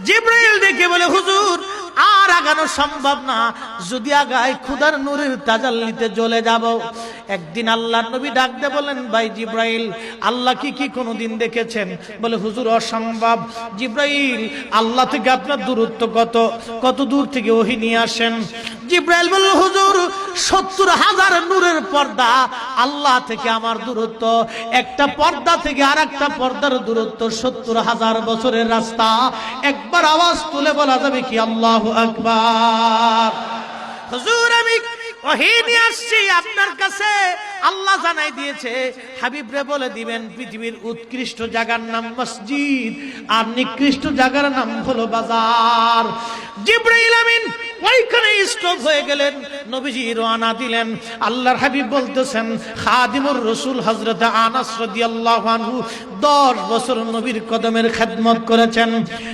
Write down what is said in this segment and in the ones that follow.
জিবরাইল ডেকে বলে, হুজুর আর আগানো সম্ভব না, যদি আগায় খোদার নূরের তাজাল্লিতে জ্বলে যাব। একদিন আল্লাহর নবী ডাক দিয়ে বলেন, ভাই জিবরাইল, আল্লাহ কি কোনোদিন দেখেছেন? বলে, হুজুর অসম্ভব। জিবরাইল, আল্লাহ থেকে আপনার দূরত্ব কত দূর থেকে ওহী নিয়ে আসেন? জিবরাইল বলল, হুজুর 70,000 নূরের পর্দা আল্লাহ থেকে আমার দূরত্ব, একটা পর্দা থেকে আরেকটা পর্দার দূরত্ব 70,000 বছরের রাস্তা। একবার আওয়াজ তুলে বলা যাবে কি আল্লাহু আকবার? হুজুর আমি ওহী নিয়ে আসছি আপনার কাছে, আল্লাহ জানাই দিয়েছে হাবিবরে বলে দিবেন পৃথিবীর উৎকৃষ্ট জায়গার নাম মসজিদ আর নিকৃষ্ট জায়গার নাম হলো বাজার। জিবরাইল আমিন ওইখানে স্টপ হয়ে গেলেন, নবীজি রওনা দিলেন। আল্লাহর হাবিব বলতেছেন, খাদিমুর রাসূল হযরত আনাস রাদিয়াল্লাহু আনহু 10 বছর নবীর কদমের খেদমত করেছেন।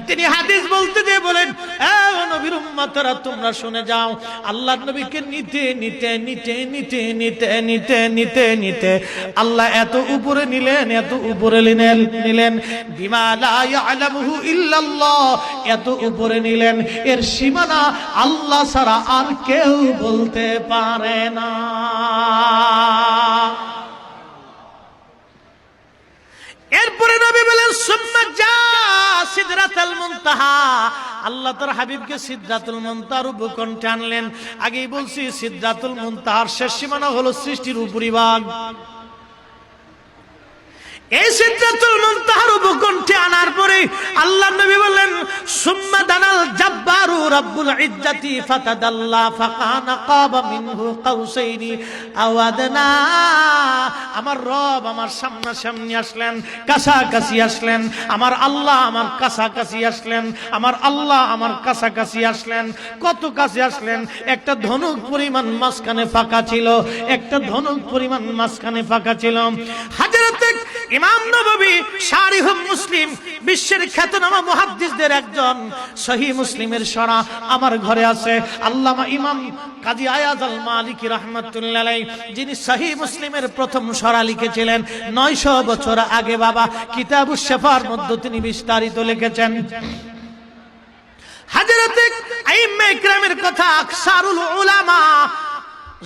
তিনি হাদিস বলতে গিয়ে বলেন, এ নবীর উম্মতরা তোমরা শুনে যাও, আল্লাহর নবীকে নিতে নিতে নিতে নিতে নিতে নিতে নিতে নিতে আল্লাহ এত উপরে নিলেন, এত উপরে নিলেন, বিমা লা ইয়ালামুহু ইল্লাল্লাহ, এত উপরে নিলেন এর সীমানা আল্লাহ ছাড়া আর কেউ বলতে পারে না। এরপরে নবী বলেন, সুম্মা জা সিদরাতুল মুনতাহা, আল্লাহ তার হাবিবকে সিদরাতুল মুনতাহার উপকণ্ঠে আনলেন। আগেই বলছি সিদরাতুল মুনতাহার শেষ সীমানা হলো সৃষ্টির উপরিভাগ। এই সিদরাতুল মুনতাহার উপকণ্ঠে আনার পরে আল্লাহ নবী বললেন, সুম্মা দানাল জাব্বারু রাব্বুল ইজ্জাতি ফাতাদাল্লা ফাকানা কাবা মিনহু কাউসাইনি আও আদনা। আমার রব আমার সামনাসামনি আসলেন, কাছাকাছি আসলেন, আমার আল্লাহ আমার কাছাকাছি আসলেন, আমার আল্লাহ আমার কাছাকাছি আসলেন। কত কাছে আসলেন? একটা ধনুক পরিমাণ মাঝখানে ফাঁকা ছিল, একটা ধনুক পরিমাণ মাঝখানে ফাঁকা ছিল। হযরত ইমাম নববী শারিহ মুসলিম, বিশ্বের খ্যাতনামা মুহাদ্দিসদের একজন, সহিহ মুসলিমের শরা আমার ঘরে আছে। আল্লামা ইমাম কাজী আয়াজ আল মালিকি রাহমাতুল্লাহ আলাইহি, যিনি সহিহ মুসলিমের প্রথম শরা লিখেছিলেন 900 বছর আগে, বাবা কিতাবুশ শিফার মধ্যে তিনি বিস্তারিত লিখেছেন। হযরত আইম্মে ইকরামের কথা, আকসারুল উলামা,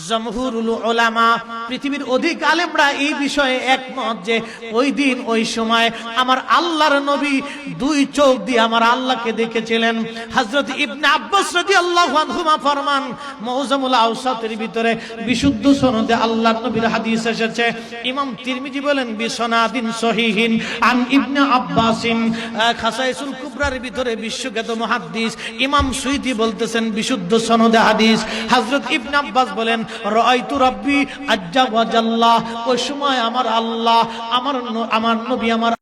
জমহুরুল উলামা, পৃথিবীর অধিক আলেমরা এই বিষয়ে একমত যে ওই দিন ওই সময় আমার আল্লাহর নবী 2 চোখ দিয়ে আমার আল্লাহকে দেখেছিলেন। হযরত ইবনে আব্বাস রাদিয়াল্লাহু আনহুমা ফরমান, মুআজ্জামুল আওসাতের ভিতরে বিশুদ্ধ সনদে আল্লাহর নবীর হাদিস এসেছে। ইমাম তিরমিজি বলেন বিসনাদিন সহিহিন আন ইবনে আব্বাসিন, খাসাইসুল কুবরার ভিতরে বিশ্বখ্যাত মুহাদ্দিস ইমাম সুয়ুতি বলতেছেন বিশুদ্ধ সনদে হাদিস। হযরত ইবনে আব্বাস বলেন, রাআইতু রাব্বি আজ্জা ওয়া জাল্লা, ওই সময় আমার আল্লাহ আমার নবী আমার